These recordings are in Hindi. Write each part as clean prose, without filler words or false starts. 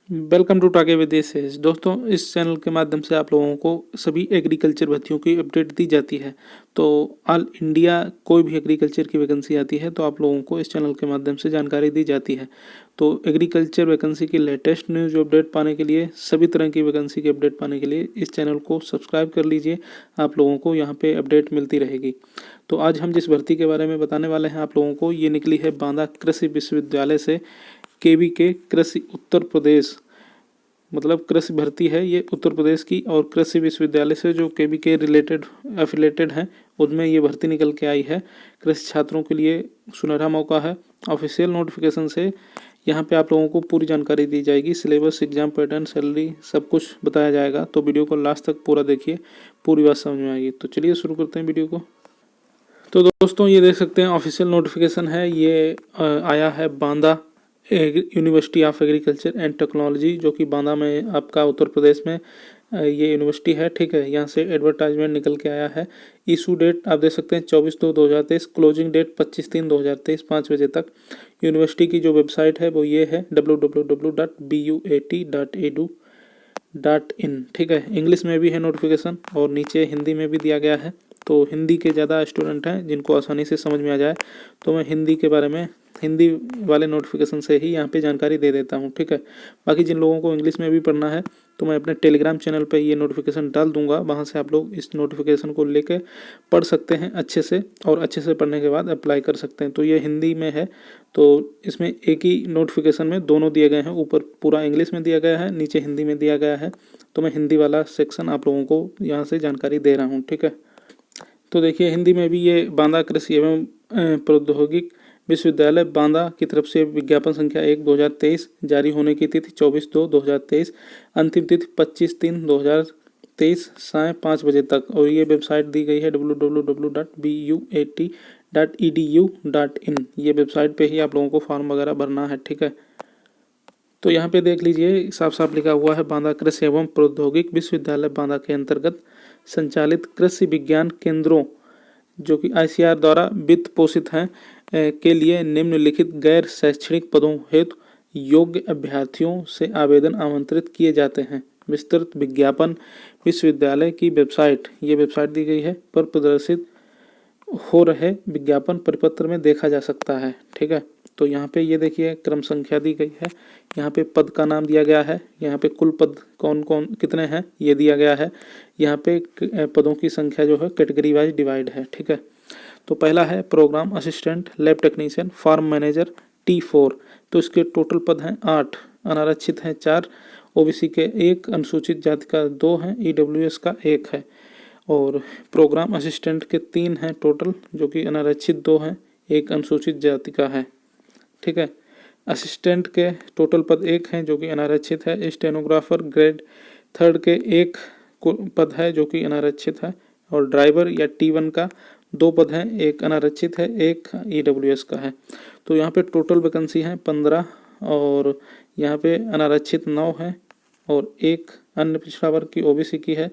वेलकम टू टाके विदेश। दोस्तों, इस चैनल के माध्यम से आप लोगों को सभी एग्रीकल्चर भर्तियों की अपडेट दी जाती है। तो ऑल इंडिया कोई भी एग्रीकल्चर की वैकेंसी आती है तो आप लोगों को इस चैनल के माध्यम से जानकारी दी जाती है। तो एग्रीकल्चर वैकेंसी की लेटेस्ट न्यूज़ अपडेट पाने के लिए, सभी तरह की वैकेंसी की अपडेट पाने के लिए इस चैनल को सब्सक्राइब कर लीजिए। आप लोगों को यहाँ पे अपडेट मिलती रहेगी। तो आज हम जिस भर्ती के बारे में बताने वाले हैं आप लोगों को, ये निकली है बांदा कृषि विश्वविद्यालय से। केवीके कृषि उत्तर प्रदेश, मतलब कृषि भर्ती है ये उत्तर प्रदेश की, और कृषि विश्वविद्यालय से जो केवीके रिलेटेड एफिलेटेड हैं उनमें ये भर्ती निकल के आई है। कृषि छात्रों के लिए सुनहरा मौका है। ऑफिशियल नोटिफिकेशन से यहाँ पे आप लोगों को पूरी जानकारी दी जाएगी। सिलेबस, एग्जाम पैटर्न, सैलरी, सब कुछ बताया जाएगा। तो वीडियो को लास्ट तक पूरा देखिए, पूरी बात समझ में आएगी। तो चलिए शुरू करते हैं वीडियो को। तो दोस्तों, ये देख सकते हैं ऑफिशियल नोटिफिकेशन है। ये आया है Banda university of agriculture and technology, जो कि बांदा में आपका उत्तर प्रदेश में ये यूनिवर्सिटी है। ठीक है, यहाँ से एडवर्टाइजमेंट निकल के आया है। इशू डेट आप देख सकते हैं 24/2/2023, क्लोजिंग डेट 25/3/2023 5 बजे तक। यूनिवर्सिटी की जो वेबसाइट है वो ये है www.buat.edu.in। ठीक है, इंग्लिश में भी है नोटिफिकेशन और नीचे हिंदी में भी दिया गया है। तो हिंदी के ज़्यादा स्टूडेंट हैं जिनको आसानी से समझ में आ जाए, तो मैं हिंदी के बारे में हिंदी वाले नोटिफिकेशन से ही यहाँ पे जानकारी दे देता हूँ। ठीक है, बाकी जिन लोगों को इंग्लिश में भी पढ़ना है तो मैं अपने टेलीग्राम चैनल पे ये नोटिफिकेशन डाल दूंगा, वहाँ से आप लोग इस नोटिफिकेशन को लेके पढ़ सकते हैं अच्छे से, और अच्छे से पढ़ने के बाद अप्लाई कर सकते हैं। तो ये हिंदी में है, तो इसमें एक ही नोटिफिकेशन में दोनों दिए गए हैं। ऊपर पूरा इंग्लिश में दिया गया है, नीचे हिंदी में दिया गया है। तो मैं हिंदी वाला सेक्शन आप लोगों को यहाँ से जानकारी दे रहा हूँ। ठीक है, तो देखिए हिंदी में भी ये बांदा कृषि एवं प्रौद्योगिक विश्वविद्यालय बांदा की तरफ से विज्ञापन संख्या 1/2023, जारी होने की तिथि 24/2/2023, अंतिम तिथि 25/3/2023 साय 5 बजे तक। और ये वेबसाइट दी गई है www.buat.edu.in। ये वेबसाइट पे ही आप लोगों को फॉर्म वगैरह भरना है। ठीक है, तो यहाँ पे देख लीजिए साफ साफ लिखा हुआ है बांदा कृषि एवं प्रौद्योगिक विश्वविद्यालय बांदा के अंतर्गत संचालित कृषि विज्ञान केंद्रों, जो कि ICAR द्वारा वित्त पोषित हैं, के लिए निम्नलिखित गैर शैक्षणिक पदों हेतु योग्य अभ्यर्थियों से आवेदन आमंत्रित किए जाते हैं। विस्तृत विज्ञापन विश्वविद्यालय की वेबसाइट, ये वेबसाइट दी गई है, पर प्रदर्शित हो रहे विज्ञापन परिपत्र में देखा जा सकता है। ठीक है, तो यहाँ पे ये देखिए क्रम संख्या दी गई है, यहाँ पे पद का नाम दिया गया है, यहाँ पे कुल पद कौन कौन कितने हैं ये दिया गया है। यहाँ पे पदों की संख्या जो है कैटेगरी वाइज डिवाइड है। ठीक है, तो पहला है programme assistant, lab technician, farm manager T4। तो इसके टोटल पद हैं 8, अनारक्षित हैं 4, OBC के 1, अनुसूचित जाति का 2 हैं, EWS का 1 है। और प्रोग्राम असिस्टेंट के 3 हैं टोटल, जो कि अनारक्षित 2 हैं, 1 अनुसूचित जाति का है। ठीक है, असिस्टेंट के टोटल पद 1 हैं जो कि अनारक्षित है। स्टेनोग्राफर ग्रेड 3 के 1 पद है जो कि अनारक्षित है। और ड्राइवर या T1 का 2 पद हैं, 1 अनारक्षित है, 1 EWS का है। तो यहाँ पे टोटल वैकेंसी हैं 15, और यहाँ पे अनारक्षित 9 है, और 1 अन्य पिछड़ा वर्ग की OBC की है,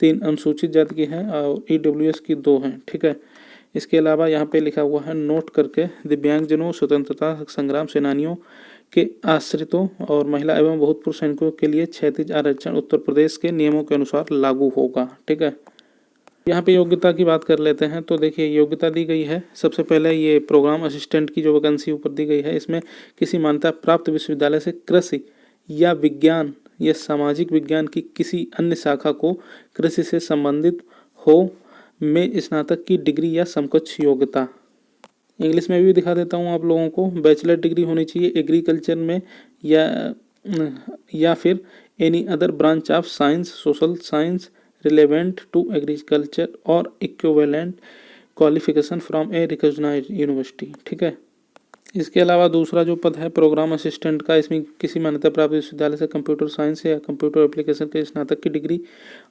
3 अनुसूचित जाति की हैं, और EWS की 2 हैं। ठीक है, इसके अलावा यहाँ पे लिखा हुआ है नोट करके, दिव्यांगजनों, स्वतंत्रता संग्राम सेनानियों के आश्रितों और महिला एवं भूतपूर्व सैनिकों के लिए क्षैतिज आरक्षण उत्तर प्रदेश के नियमों के अनुसार लागू होगा। ठीक है, यहाँ पे योग्यता की बात कर लेते हैं। तो देखिए योग्यता दी गई है, सबसे पहले ये प्रोग्राम असिस्टेंट की जो वैकेंसी ऊपर दी गई है, इसमें किसी मान्यता प्राप्त विश्वविद्यालय से कृषि या विज्ञान या सामाजिक विज्ञान की किसी अन्य शाखा को कृषि से संबंधित हो में स्नातक की डिग्री या समकक्ष योग्यता। इंग्लिश में भी दिखा देता हूँ आप लोगों को। बैचलर डिग्री होनी चाहिए एग्रीकल्चर में, या फिर any other branch of science, social science relevant to agriculture और equivalent qualification from a recognised university. ठीक है, इसके अलावा दूसरा जो पद है प्रोग्राम असिस्टेंट का, इसमें किसी मान्यता प्राप्त विश्वविद्यालय से कंप्यूटर साइंस या कंप्यूटर एप्लीकेशन के स्नातक की डिग्री,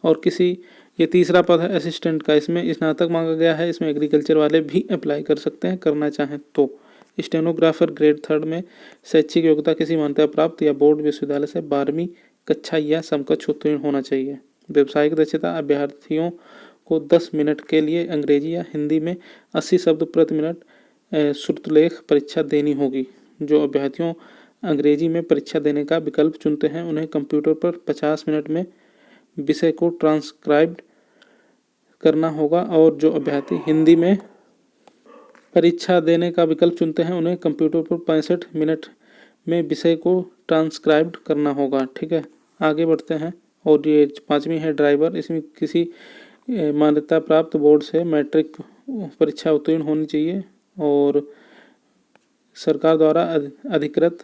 और किसी, ये तीसरा पद है असिस्टेंट का, इसमें स्नातक मांगा गया है। इसमें एग्रीकल्चर वाले भी अप्लाई कर सकते हैं करना चाहें तो। स्टेनोग्राफर ग्रेड 3 में शैक्षिक योग्यता किसी मान्यता प्राप्त या बोर्ड विश्वविद्यालय से 12वीं कक्षा या समकक्ष उत्तीर्ण होना चाहिए। व्यावसायिक दक्षता, अभ्यर्थियों को 10 मिनट के लिए अंग्रेजी या हिंदी में 80 शब्द प्रति मिनट श्रुतलेख परीक्षा देनी होगी। जो अभ्यर्थियों अंग्रेजी में परीक्षा देने का विकल्प चुनते हैं उन्हें कंप्यूटर पर 50 मिनट में विषय को ट्रांसक्राइब करना होगा, और जो अभ्यर्थी हिंदी में परीक्षा देने का विकल्प चुनते हैं उन्हें कंप्यूटर पर 65 मिनट में विषय को ट्रांसक्राइब करना होगा। ठीक है, आगे बढ़ते हैं। और ये 5वीं है ड्राइवर। इसमें किसी मान्यता प्राप्त बोर्ड से मैट्रिक परीक्षा उत्तीर्ण होनी चाहिए और सरकार द्वारा अधिकृत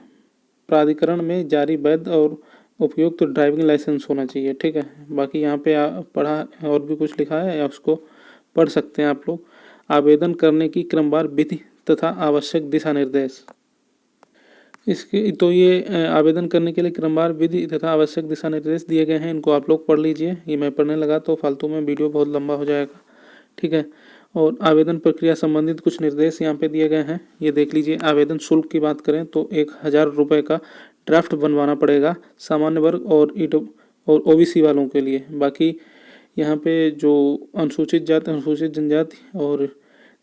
प्राधिकरण में जारी वैध और उपयुक्त ड्राइविंग लाइसेंस होना चाहिए। ठीक है, बाकी यहाँ पे पढ़ा और भी कुछ लिखा है, या उसको पढ़ सकते हैं आप लोग। आवेदन करने की क्रमवार विधि तथा आवश्यक दिशा निर्देश। इसके तो ये आवेदन करने के लिए क्रमवार विधि तथा आवश्यक दिशा निर्देश दिए गए हैं, इनको आप लोग पढ़ लीजिए। ये मैं पढ़ने लगा तो फालतू में वीडियो बहुत लंबा हो जाएगा। ठीक है, और आवेदन प्रक्रिया संबंधित कुछ निर्देश यहाँ पे दिए गए हैं, ये देख लीजिए। आवेदन शुल्क की बात करें तो 1000 रुपये का ड्राफ्ट बनवाना पड़ेगा सामान्य वर्ग और OBC वालों के लिए। बाकी यहाँ पे जो अनुसूचित जाति, अनुसूचित जनजाति और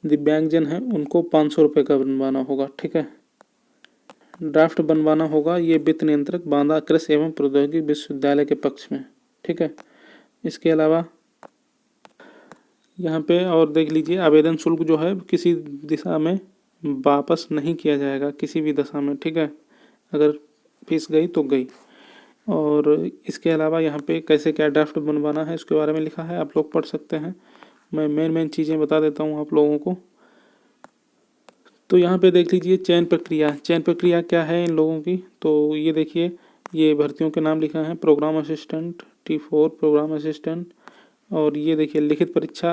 दिव्यांगजन हैं उनको 500 रुपये का बनवाना होगा। ठीक है, ड्राफ्ट बनवाना होगा ये वित्त नियंत्रक बांदा कृषि एवं प्रौद्योगिकी विश्वविद्यालय के पक्ष में। ठीक है, इसके अलावा यहाँ पे और देख लीजिए, आवेदन शुल्क जो है किसी दिशा में वापस नहीं किया जाएगा, किसी भी दशा में। ठीक है, अगर फीस गई तो गई। और इसके अलावा यहाँ पे कैसे क्या ड्राफ्ट बनवाना है इसके बारे में लिखा है, आप लोग पढ़ सकते हैं। मैं मेन चीज़ें बता देता हूँ आप लोगों को। तो यहाँ पे देख लीजिए चयन प्रक्रिया क्या है इन लोगों की। तो ये देखिए, ये भर्तियों के नाम लिखा है। Programme assistant, T4 programme assistant. और ये देखिए लिखित परीक्षा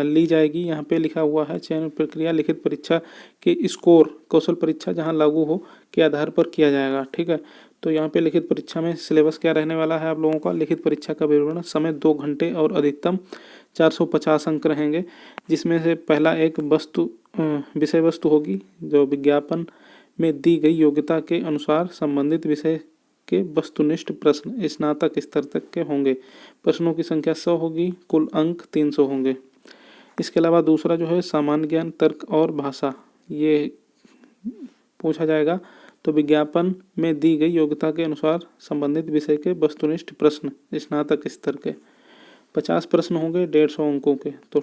ली जाएगी, यहाँ पे लिखा हुआ है। चयन प्रक्रिया लिखित परीक्षा के स्कोर कौशल परीक्षा जहाँ लागू हो के आधार पर किया जाएगा। ठीक है, तो यहाँ पे लिखित परीक्षा में सिलेबस क्या रहने वाला है आप लोगों का। लिखित परीक्षा का विवरण, समय 2 घंटे और अधिकतम 450 अंक रहेंगे, जिसमें से पहला एक विषय वस्तु होगी जो विज्ञापन में दी गई योग्यता के अनुसार संबंधित विषय के वस्तुनिष्ठ प्रश्न स्नातक स्तर तक के होंगे। प्रश्नों की संख्या 100 होगी, कुल अंक 300 होंगे। इसके अलावा दूसरा जो है सामान्य ज्ञान, तर्क और भाषा, ये पूछा जाएगा। तो विज्ञापन में दी गई योग्यता के अनुसार संबंधित विषय के वस्तुनिष्ठ प्रश्न स्नातक स्तर के 50 प्रश्न होंगे 150 अंकों के। तो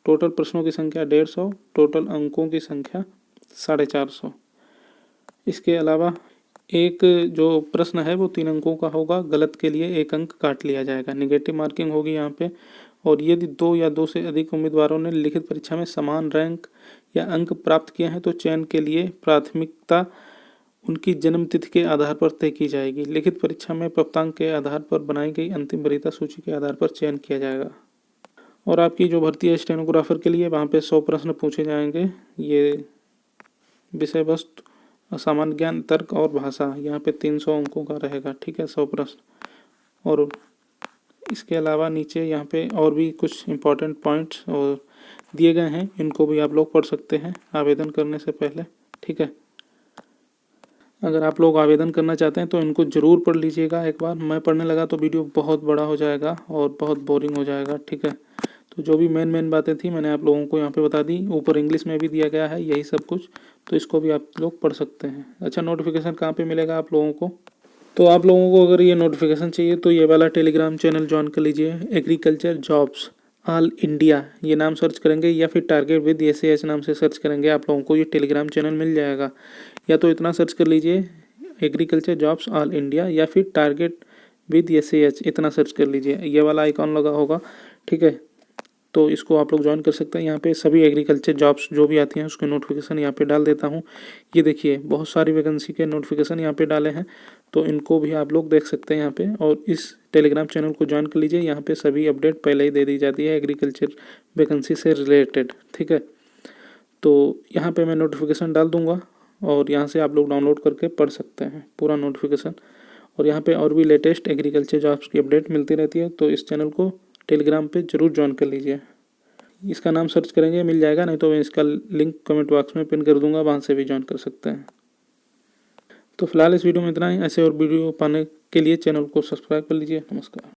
टोटल प्रश्नों की संख्या 150, टोटल अंकों की संख्या 450। इसके अलावा एक जो प्रश्न है वो 3 अंकों का होगा, गलत के लिए 1 अंक काट लिया जाएगा, निगेटिव मार्किंग होगी यहाँ पे। और यदि 2 या 2 से अधिक उम्मीदवारों ने लिखित परीक्षा में समान रैंक या अंक प्राप्त किए हैं तो चयन के लिए प्राथमिकता उनकी जन्म तिथि के आधार पर तय की जाएगी। लिखित परीक्षा में प्राप्तांक के आधार पर बनाई गई अंतिम वरीयता सूची के आधार पर चयन किया जाएगा। और आपकी जो भर्ती है स्टेनोग्राफर के लिए, वहाँ पे 100 प्रश्न पूछे जाएंगे। ये विषय वस्तु, सामान्य ज्ञान, तर्क और भाषा, यहाँ पे 300 अंकों का रहेगा। ठीक है, 100 प्रश्न। और इसके अलावा नीचे यहाँ पे और भी कुछ इम्पोर्टेंट पॉइंट्स और दिए गए हैं, इनको भी आप लोग पढ़ सकते हैं आवेदन करने से पहले। ठीक है, अगर आप लोग आवेदन करना चाहते हैं तो इनको ज़रूर पढ़ लीजिएगा एक बार। मैं पढ़ने लगा तो वीडियो बहुत बड़ा हो जाएगा और बहुत बोरिंग हो जाएगा। ठीक है, तो जो भी मेन बातें थी मैंने आप लोगों को यहाँ पे बता दी। ऊपर इंग्लिश में भी दिया गया है यही सब कुछ, तो इसको भी आप लोग पढ़ सकते हैं। अच्छा, नोटिफिकेशन कहाँ पे मिलेगा आप लोगों को? तो आप लोगों को अगर ये नोटिफिकेशन चाहिए तो ये वाला टेलीग्राम चैनल ज्वाइन कर लीजिए। एग्रीकल्चर जॉब्स ऑल इंडिया ये नाम सर्च करेंगे या फिर टारगेट विद SAS नाम से सर्च करेंगे, आप लोगों को ये टेलीग्राम चैनल मिल जाएगा। या तो इतना सर्च कर लीजिए एग्रीकल्चर जॉब्स ऑल इंडिया, या फिर टारगेट विद SAS इतना सर्च कर लीजिए, ये वाला आइकॉन लगा होगा। ठीक है, तो इसको आप लोग ज्वाइन कर सकते हैं। यहाँ पे सभी एग्रीकल्चर जॉब्स जो भी आती हैं उसके नोटिफिकेशन यहाँ पे डाल देता हूँ। ये देखिए बहुत सारी वैकेंसी के नोटिफिकेशन यहाँ पे डाले हैं, तो इनको भी आप लोग देख सकते हैं यहाँ पे। और इस टेलीग्राम चैनल को ज्वाइन कर लीजिए, यहाँ पे सभी अपडेट पहले ही दे दी जाती है एग्रीकल्चर वैकेंसी से रिलेटेड। ठीक है, तो यहाँ पे मैं नोटिफिकेशन डाल दूँगा और यहाँ से आप लोग डाउनलोड करके पढ़ सकते हैं पूरा नोटिफिकेशन। और यहाँ पे और भी लेटेस्ट एग्रीकल्चर जॉब्स की अपडेट मिलती रहती है, तो इस चैनल को टेलीग्राम पे जरूर ज्वाइन कर लीजिए। इसका नाम सर्च करेंगे मिल जाएगा, नहीं तो मैं इसका लिंक कमेंट बॉक्स में पिन कर दूंगा, वहाँ से भी ज्वाइन कर सकते हैं। तो फिलहाल इस वीडियो में इतना ही। ऐसे और वीडियो पाने के लिए चैनल को सब्सक्राइब कर लीजिए। नमस्कार।